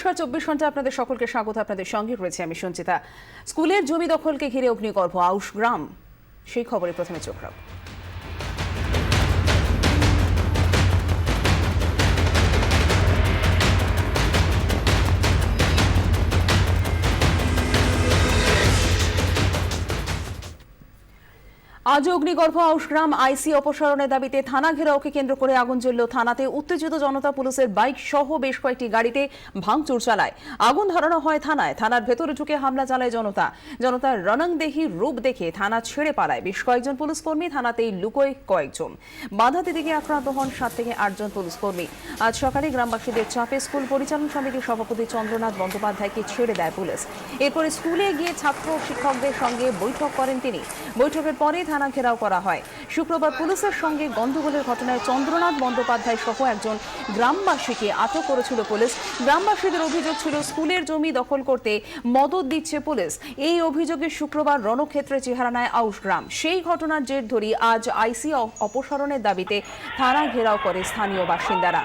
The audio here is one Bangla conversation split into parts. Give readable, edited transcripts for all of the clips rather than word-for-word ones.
নমস্কার, 24 ঘন্টা আপনাদের সকলকে স্বাগত। আপনাদের সঙ্গে রয়েছে আমি সঞ্চিতা। স্কুলের জমি দখলকে ঘিরে অগ্নিগর্ভ আউশ গ্রাম, সেই খবরে প্রথমে চোখ রাখব। আজ অগ্নিগর্ভ আউশগ্রাম আইসি অপসারণের দাবিতে থানা ঘেরাওকে কেন্দ্র করে আগুন জ্বলল থানাতে। উত্তেজিত জনতা পুলিশের বাইক সহ বেশ কয়েকটি গাড়িতে ভাঙচুর চালায়। আগুন ধরানো হয় থানায়। থানার ভেতরে ঢুকে হামলা চালায় জনতার রণংদেহী রূপ দেখে থানা ছেড়ে পালায় বেশ কয়েকজন পুলিশ কর্মী। থানাতেই লুকোয় কয়েকজন। বাধা দিতে গিয়ে আক্রান্ত হন 7 থেকে 8 জন পুলিশ কর্মী। আজ সকালে গ্রামবাসীদের চাপে স্কুল পরিচালন সমিতির সভাপতি চন্দ্রনাথ বন্দ্যোপাধ্যায়কে ছেড়ে দেয় পুলিশ। এরপরে স্কুলে গিয়ে ছাত্র শিক্ষকদের সঙ্গে বৈঠক করেন তিনি। বৈঠকের পরে থানা ঘেরাও করা হয়। শুক্রবার পুলিশের সঙ্গে গন্ডগোলের ঘটনায় চন্দ্রনাথ বন্দ্যোপাধ্যায় সহ একজন গ্রামবাসীকে আটক করেছিল পুলিশ। গ্রামবাসীদের অভিযোগ ছিল স্কুলের জমি দখল করতে মদত দিচ্ছে পুলিশ। এই অভিযোগে শুক্রবার রণক্ষেত্রে চেহারা নেয় আউশগ্রাম। সেই ঘটনার জের ধরে আজ আইসি অপসারণের দাবিতে থানা ঘেরাও করে স্থানীয় বাসিন্দারা।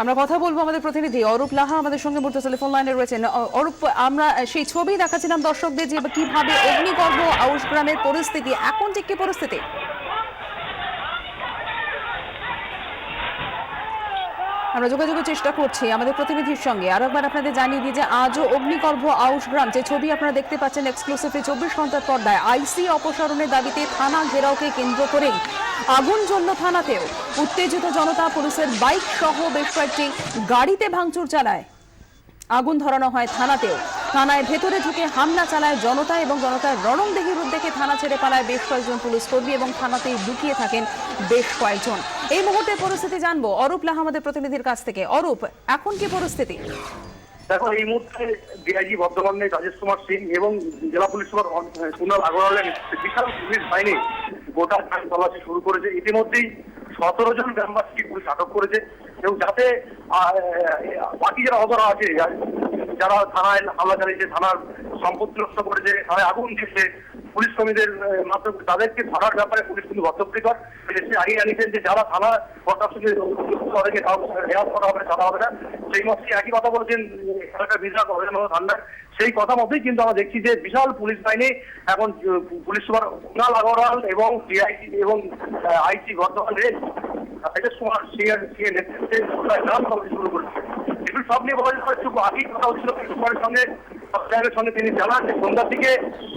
আমরা কথা বলবো আমাদের প্রতিনিধি অরূপ লাহা আমাদের সঙ্গে মুহূর্তে টেলিফোন লাইনে রয়েছেন। অরূপ, আমরা সেই ছবি দেখাচ্ছিলাম দর্শকদের যে কিভাবে অগ্নিগর্ভ আউশগ্রামের পরিস্থিতি, এখন ঠিক কি পরিস্থিতি? আমরা যোগাযোগের চেষ্টা করছি আমাদের প্রতিনিধির সঙ্গে। আর একবার আপনাদের জানিয়ে দিই যে আজও অগ্নিগর্ভ আউশগ্রাম, যে ছবি আপনারা দেখতে পাচ্ছেন এক্সক্লুসিভলি 24 ঘন্টার পর্দায়, আইসি অপসারণের দাবিতে থানা ঘেরাওকে কেন্দ্র করেই আগুন জ্বলল থানাতেও। উত্তেজিত জনতা পুলিশের বাইক সহ বেশ কয়েকটি গাড়িতে ভাঙচুর চালায়। আগুন ধরানো হয় থানাতেও। থানায় ভেতরে ঢুকে হামলা চালায় জনতা এবং জনতার রণংদেহী রূপ দেখে থানা ছেড়ে পালায় বেশ কয়েকজন পুলিশ কর্মী এবং থানাতেই লুকিয়ে থাকেন বেশ কয়েকজন। এই মুহূর্তে পরিস্থিতি জানবো অরূপ লাহা আমাদের প্রতিনিধির কাছ থেকে। অরূপ, এখন কি পরিস্থিতি? দেখো, এই মুহূর্তে ডিআইজি বর্ধমানে রাজেশ কুমার সিং এবং জেলা পুলিশ সুপার কুণাল আগরওয়ালের বিশাল পুলিশ বাহিনী গোটা গ্রাম তল্লাশি শুরু করেছে। ইতিমধ্যেই 17 জন গ্রামবাসীকে পুলিশ আটক করেছে এবং যাতে বাকি যারা অধরা আছে, যারা থানায় হামলা চালিয়েছে, থানার সম্পত্তি নষ্ট করেছে, থানায় আগুন দিয়েছে, পুলিশ কর্মীদের মাধ্যমে তাদেরকে ধরার ব্যাপারে পুলিশ কিন্তু বদ্ধপরিকর। আগে জানিয়েছেন যে যারা থানা প্রশাসনকে তাদেরকে রেয়াজ করা হবে, ছাড়া হবে না। সেই মধ্যে একই কথা বলেছেন এলাকার বিধায়ক অভিনব ধান্ডার। সেই কথা মধ্যেই কিন্তু আমরা দেখছি যে বিশাল পুলিশ বাহিনী এখন পুলিশ সুপার কুণাল আগরওয়াল এবং ডিআইজি এবং আইসি বর্ধমান রেঞ্জ রাজেশ কুমার সিং এর নেতৃত্বে গ্রাম তল্লাশি শুরু করেছে। এগুলো সব নিয়ে বলা যায়। একটু আগেই কথা হচ্ছিল সুপারের সঙ্গে তিনি জানান যে সন্ধ্যার দিকে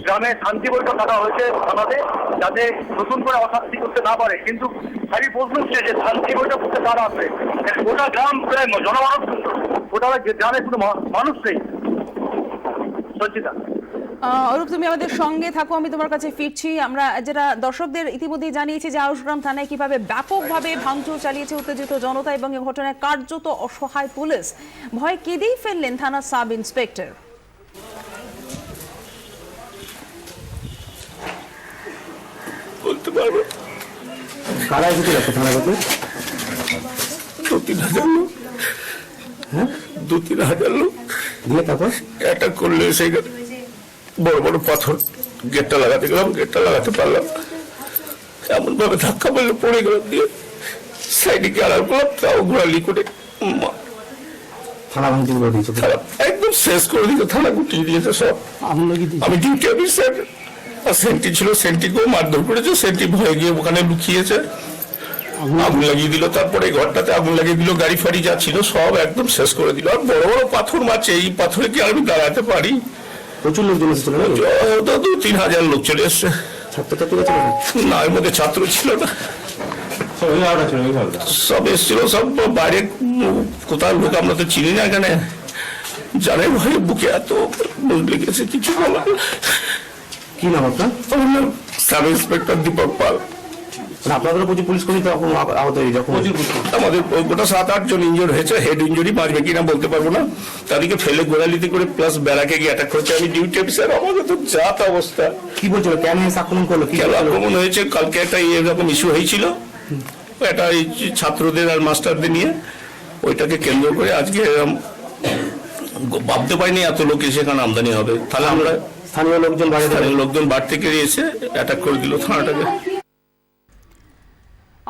গ্রামে শান্তি বৈঠক ডাকা হয়েছে থানাতে, যাতে নতুন করে অশান্তি করতে না পারে। কিন্তু খালি প্রশ্ন হচ্ছে যে শান্তি বৈঠক করতে কারা আসবে? গোটা গ্রাম প্রায় জনমানব, গোটা গ্রামে শুধু মানুষ নেই। সঞ্চিতা, অরূপ, তুমি আমাদের সঙ্গে থাকো, আমি তোমার কাছে ফিরছি। আমরা যেটা দর্শকদের ইতিমধ্যেই জানিয়েছি যে আউশগ্রাম থানায় কিভাবে ব্যাপকভাবে ভাঙচুর চালিয়েছে উত্তেজিত জনতা এবং এই ঘটনায় কার্যত অসহায় পুলিশ। ভয় কেঁদেই ফেললেন থানার সাব ইন্সপেক্টর। বলতে পারবো কারা এসেছিল থানার কাছে? 2-3 হাজার লোক। হ্যাঁ, 2-3 হাজার লোক দিয়ে তারপর অ্যাটাক করলে সেই বড় বড় পাথর গেটটা লাগাতে গেলাম, গেটটা লাগাতে পারলাম, এমন ভাবে ধাক্কা পড়লে পড়ে গেলাম, দিয়ে সাইডে গিয়ে আড়াল করলাম, তাও ঘোরালি করে থানা ভাঙচুর করে দিয়েছে, একদম শেষ করে দিয়েছে, থানা গুটিয়ে দিয়েছে সব। আমি ডিউটি অফিসার, আর সেন্টি ছিল, সেন্টিকেও মারধর করেছে। সেন্টি ভয়ে গিয়ে ওখানে লুকিয়েছে, আগুন লাগিয়ে দিল। তারপরে ঘরটাতে আগুন লাগিয়ে দিল, গাড়ি ফাড়ি যা ছিল সব একদম শেষ করে দিল। আর বড় বড় পাথর মারছে, এই পাথরে কি আমি দাঁড়াতে পারি? প্রচুর লোকজন এসেছিল। 2-3 হাজার লোক চলে এসছে। ছাত্রছাত্রীরা ছিল না, এর মধ্যে ছাত্র ছিল না, সব এসেছিল, সব বাইরে। কোথাও লোক আমরা তো চিনি না এখানে, জানে ভয়ে বুকে এত লেগেছে কিছু বলার। কি নাম আপনার? সাব ইন্সপেক্টর দীপক পাল। মানে আপনাদেরও প্রচুর পুলিশ কর্মী তখন আহত হয়ে যখন আমাদের ওই গোটা 7-8 জন ইনজোর হয়েছে, হেড ইনজুরি, বাঁচবে কিনা বলতে পারবো না। তাদেরকে ফেলে গোড়ালিতে করে প্লাস ব্যারাকে গিয়ে অ্যাটাক করেছে। আমি ডিউটি অফিসার, আমাদের তো জাত অবস্থা। কি বলছিল, কেন এসে আক্রমণ করলো, কি কেন আক্রমণ হয়েছে? কালকে একটা এরকম ইস্যু হয়েছিল, এটা এই ছাত্রদের আর মাস্টারদের নিয়ে, ওইটাকে কেন্দ্র করে আজকে ভাবতে পারিনি এত লোক এসে এখানে আমদানি হবে। তাহলে আমরা স্থানীয় লোকজন বাইরে স্থানীয় লোকজন বাড়ি থেকে এসে অ্যাটাক করে দিল থানাটাকে।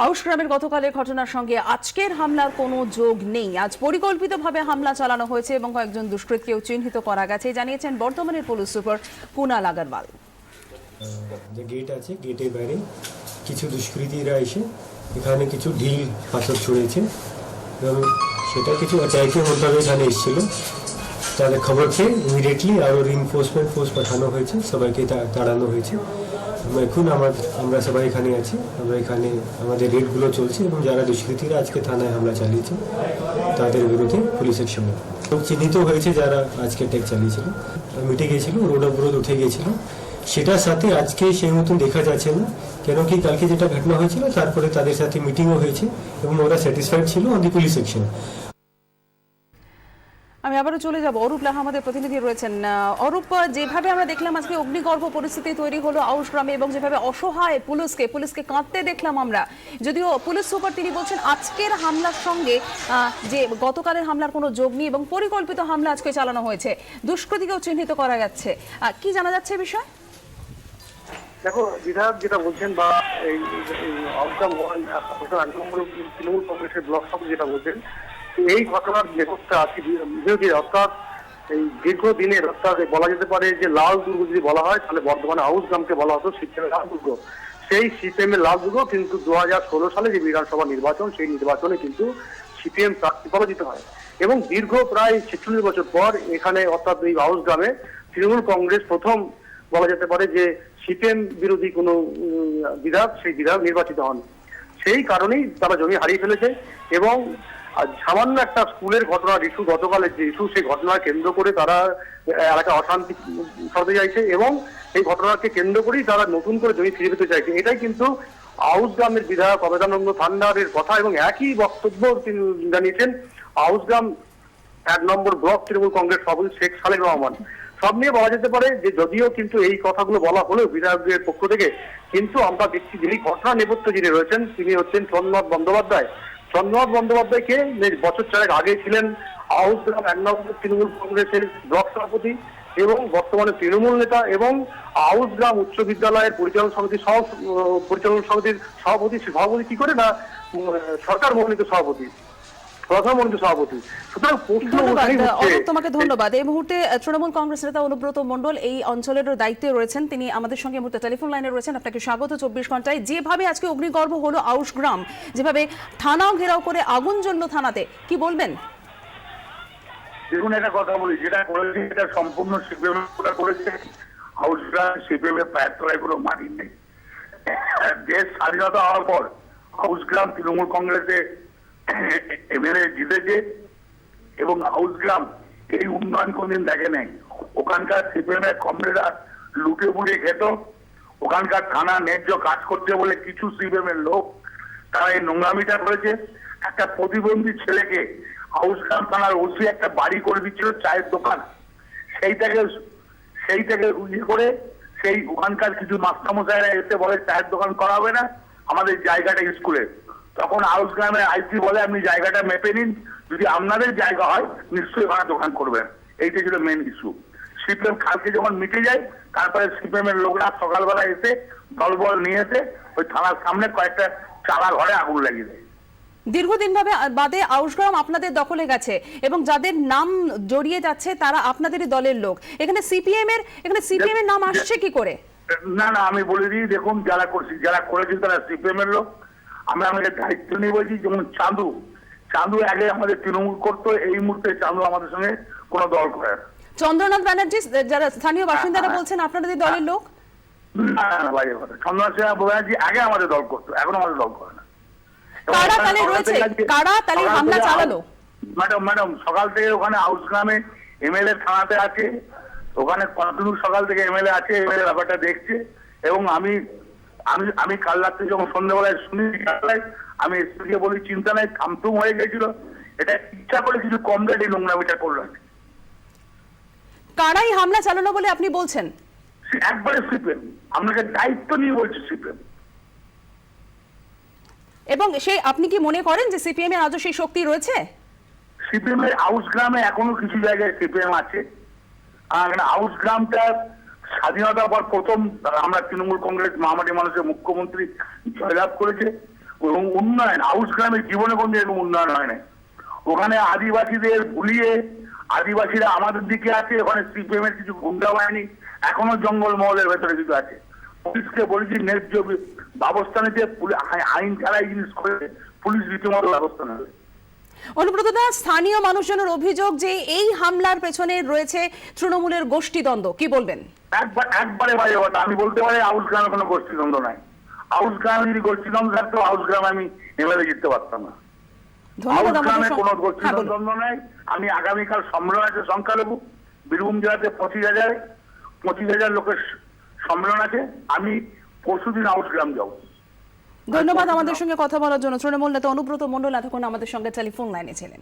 আউশ গ্রামের গতকালের ঘটনার সঙ্গে আজকের হামলার কোনো যোগ নেই। আজ পরিকল্পিতভাবে হামলা চালানো হয়েছে এবং কয়েকজন দুষ্কৃতীকেও চিহ্নিত করা গেছে, জানিয়েছেন বর্ধমানের পুলিশ সুপার কুনাল আগরওয়াল। যে গেট আছে, গেটের বাইরে কিছু দুষ্কৃতীরা এসে এখানে কিছু ঢিল পাথর ছুঁড়েছে এবং সেটা কিছু অ্যাটাকের মোতাবেক এখানে এসেছিল। তাদের খবর পেয়ে ইমিডিয়েটলি আরও রিইনফোর্সমেন্ট ফোর্স পাঠানো হয়েছে, সবাইকে তাড়ানো হয়েছে। এখন আমরা সবাই এখানে আছি, আমরা এখানে আমাদের রেডগুলো চলছে এবং যারা দুষ্কৃতীরা আজকে থানায় হামলা চালিয়েছে তাদের বিরুদ্ধে পুলিশ অ্যাকশন নেবে। লোক চিহ্নিত হয়েছে যারা আজকে অ্যাটাক চালিয়েছিল, মিটে গিয়েছিল, রোড অবরোধ উঠে গিয়েছিল। সেটার সাথে আজকে সেই মতন দেখা যাচ্ছে না, কেন কি কালকে যেটা ঘটনা হয়েছিল তারপরে তাদের সাথে মিটিংও হয়েছে এবং ওরা স্যাটিসফাইড ছিল অন দি পুলিশ অ্যাকশন। আমি আবারও চলে যাব, অরূপ লাহা আমাদের প্রতিনিধি রয়েছেন। অরূপ, যেভাবে আমরা দেখলাম আজকে অগ্নিগর্ভ পরিস্থিতি তৈরি হলো আউশ গ্রামে এবং যেভাবে অসহায় পুলিশকে কাঁদতে দেখলাম আমরা, যদিও পুলিশ সুপার তিনি বলছেন আজকের হামলার সঙ্গে যে গতকালের হামলার কোনো যোগ নেই এবং পরিকল্পিত হামলা আজকে চালানো হয়েছে, দুষ্কৃতীকেও চিহ্নিত করা যাচ্ছে, কি জানা যাচ্ছে বিষয়? দেখো, বিধায়ক যেটা বলছেন বা এই আউটকাম তৃণমূল কংগ্রেসের ব্লক সভাপতি যেটা বলছেন, এই ঘটনার নেপথ্যে আছে বিরোধী, অর্থাৎ এই দীর্ঘদিনের, অর্থাৎ বলা যেতে পারে যে লাল দুর্গ যদি বলা হয় তাহলে বর্ধমানে আউশ গ্রামকে বলা হতো সিপিএমের লাল দুর্গ। সেই সিপিএমের লাল দুর্গ কিন্তু 2016 সালে যে বিধানসভা নির্বাচন, সেই নির্বাচনে কিন্তু সিপিএম প্রার্থী পরাজিত হয় এবং দীর্ঘ প্রায় 46 বছর পর এখানে, অর্থাৎ এই আউশ গ্রামে তৃণমূল কংগ্রেস প্রথম বলা যেতে পারে যে সিপিএম বিরোধী কোনো বিধায়ক, সেই বিধায়ক নির্বাচিত হন। সেই কারণেই তারা জমি হারিয়ে ফেলেছে এবং সামান্য একটা স্কুলের ঘটনার ইস্যু, গতকালের যে ইস্যু, সেই ঘটনা কেন্দ্র করে তারা এলাকা অশান্তি ছড়াতে চাইছে এবং এই ঘটনাকে কেন্দ্র করেই তারা নতুন করে জমি ফিরে পেতে চাইছে। এটাই কিন্তু আউশ গ্রামের বিধায়ক অবেদানন্দ থান্ডারের কথা এবং একই বক্তব্য তিনি জানিয়েছেন আউশ গ্রাম 1 নম্বর ব্লক তৃণমূল কংগ্রেস সভাপতি শেখ সালেক রহমান। সব নিয়ে বলা যেতে পারে যে যদিও কিন্তু এই কথাগুলো বলা হলেও বিধায়কের পক্ষ থেকে, কিন্তু আমরা দেখছি যিনি ঘটনা নেপথ্যে যিনি রয়েছেন তিনি হচ্ছেন চন্দ্রনাথ বন্দ্যোপাধ্যায়। চন্দ্রনাথ বন্দ্যোপাধ্যায়কে বছর 4 আগে ছিলেন আউশ গ্রাম 1 নম্বর তৃণমূল কংগ্রেসের ব্লক সভাপতি এবং বর্তমানে তৃণমূল নেতা এবং আউশ গ্রাম উচ্চ বিদ্যালয়ের পরিচালন সমিতির সভাপতি কি করে না সরকার মনোনীত সভাপতি, প্রধানমন্ত্রী সভাপতি। সুতরাং তোমাকে ধন্যবাদ। এই মুহূর্তে তৃণমূল কংগ্রেস নেতা অনুব্রত মণ্ডল এই অঞ্চলের দায়িত্বে রয়েছেন, তিনি আমাদের সঙ্গে মুহূর্তে টেলিফোন লাইনে রয়েছেন। আপনাকে স্বাগত 24 ঘন্টায়। যেভাবে আজকে অগ্নিগর্ভ হলো আউশ গ্রাম, যেভাবে থানাও ঘেরাও করে আগুন জ্বলল থানাতে, কি বলবেন? দেখুন, একটা কথা বলি, যেটা করেছে এটা সম্পূর্ণ সিপিএম করেছে। আউশ গ্রাম সিপিএম এর পায়ের তলায় কোনো মাটি নেই। দেশ স্বাধীনতা হওয়ার পর আউশ গ্রাম তৃণমূল কংগ্রেসে এমএলএ জিতেছে এবং আউশ গ্রাম এই উন্নয়ন কোনদিন দেখে নেই। ওখানকার সিপিএম এর কমরেডরা লুটে পুড়ে খেত, ওখানকার থানা ন্যায্য কাজ করতে বলে কিছু সিপিএম এর লোক তারা এই নোংরামিটা করেছে। একটা প্রতিবন্ধী ছেলেকে আউশ গ্রাম থানার ওসি একটা বাড়ি করে দিচ্ছিল, চায়ের দোকান, সেইটাকে ইয়ে করে সেই ওখানকার কিছু মাস্টারমশাইরা এসে বলে চায়ের দোকান করা হবে না, আমাদের জায়গাটা স্কুলে। তখন আউশ গ্রামের আইসি বলে আপনি জায়গাটা মেপে নিন, যদি আপনাদের জায়গা হয় নিশ্চয়ই ওখানে দোকান করবেন। এইটা ছিল মেন ইস্যু। সিপিএম কালকে যখন মিটে যায় তারপরে সিপিএম এর লোকরা সকালবেলা এসে দলবল নিয়ে এসে ওই থানার সামনে কয়েকটা চালা ঘরে আগুন লাগিয়ে দেয়। দীর্ঘদিন বাদে আউশগ্রাম আপনাদের দখলে গেছে এবং যাদের নাম জড়িয়ে যাচ্ছে তারা আপনাদেরই দলের লোক। এখানে সিপিএম এর নাম আসছে কি করে? না, আমি বলে দিই, দেখুন, যারা করেছে তারা সিপিএম এর লোক। আমরা আমাদের দায়িত্ব নিয়ে বলছি। যেমন চাঁদু আগে আমাদের তৃণমূল করতো, এই মুহূর্তে চাঁদু আমাদের সঙ্গে কোনো দল করে না। চন্দ্রনাথ ব্যানার্জি, যারা স্থানীয় বাসিন্দারা বলছেন আপনাদের দলের লোক। না, বাইরের কথা। চন্দ্রনাথ ব্যানার্জি আগে আমাদের দল করতো, এখন আমাদের দল করে না। কারা তাহলে রয়েছে, কারা তাহলে হামলা চালালো? ম্যাডাম, সকাল থেকে ওখানে আউশ গ্রামে এমএলএ থানাতে আছে, ওখানে কন্টিনিউ সকাল থেকে এমএলএ আছে, এমএলএ ব্যাপারটা দেখছে এবং আমি আমি কাল রাত্রে যখন সন্ধ্যাবেলায় শুনি আমি স্ত্রীকে বলি চিন্তা নাই, থামথুম হয়ে গেছিল, এটা ইচ্ছা করে কিছু কম রেটে নোংরামিটা করলো। কারাই হামলা চালানো বলে আপনি বলছেন? একবারে সিপিএম, আপনাকে দায়িত্ব নিয়ে বলছি সিপিএম। এবং সেই আপনি কি মনে করেন যে সিপিএম এর আজও সেই শক্তি রয়েছে? সিপিএম এর আউস গ্রামে এখনো কিছু জায়গায় সিপিএম আছে। আউস গ্রামটা স্বাধীনতার পর প্রথম আমরা তৃণমূল কংগ্রেস মহামাটি মানুষের মুখ্যমন্ত্রী জয়লাভ করেছে, এবং উন্নয়ন আউস গ্রামের জীবনে কোনো এরকম উন্নয়ন হয় না। ওখানে আদিবাসীদের ভুলিয়ে আদিবাসীরা আমাদের দিকে আছে, ওখানে সিপিএম এর কিছু গুন্ডা বাহিনী এখনো জঙ্গল মহলের ভেতরে কিছু আছে। পুলিশকে বলেছি ন্যায্য ব্যবস্থা নিতে, আইন ছাড়া এই জিনিস করে পুলিশ রীতিমতো ব্যবস্থা নেবে। অনুব্রত দা, স্থানীয় মানুষজনের অভিযোগ যে এই হামলার পেছনে রয়েছে তৃণমূলের গোষ্ঠীদ্বন্দ্ব, কি বলবেন? একবারে বাজে কথা। আমি বলতে পারি আউস গ্রামে কোনো গোষ্ঠীদ্বন্দ্ব নাই। আউস গ্রামে যদি গোষ্ঠীদ্বন্দ্ব থাকতো আউস গ্রামে আমি এমএলএ জিততে পারতাম না। আউস গ্রামে কোনো গোষ্ঠীদ্বন্দ্ব নাই। আমি আগামীকাল সম্মেলন আছে সংখ্যালঘু, বীরভূম জেলাতে 25,000 লোকের সম্মেলন আছে। আমি পরশুদিন আউস গ্রাম যাবো। ধন্যবাদ আমাদের সঙ্গে কথা বলার জন্য। তৃণমূল নেতা অনুব্রত মণ্ডল এতক্ষণ আমাদের সঙ্গে টেলিফোন লাইনে ছিলেন।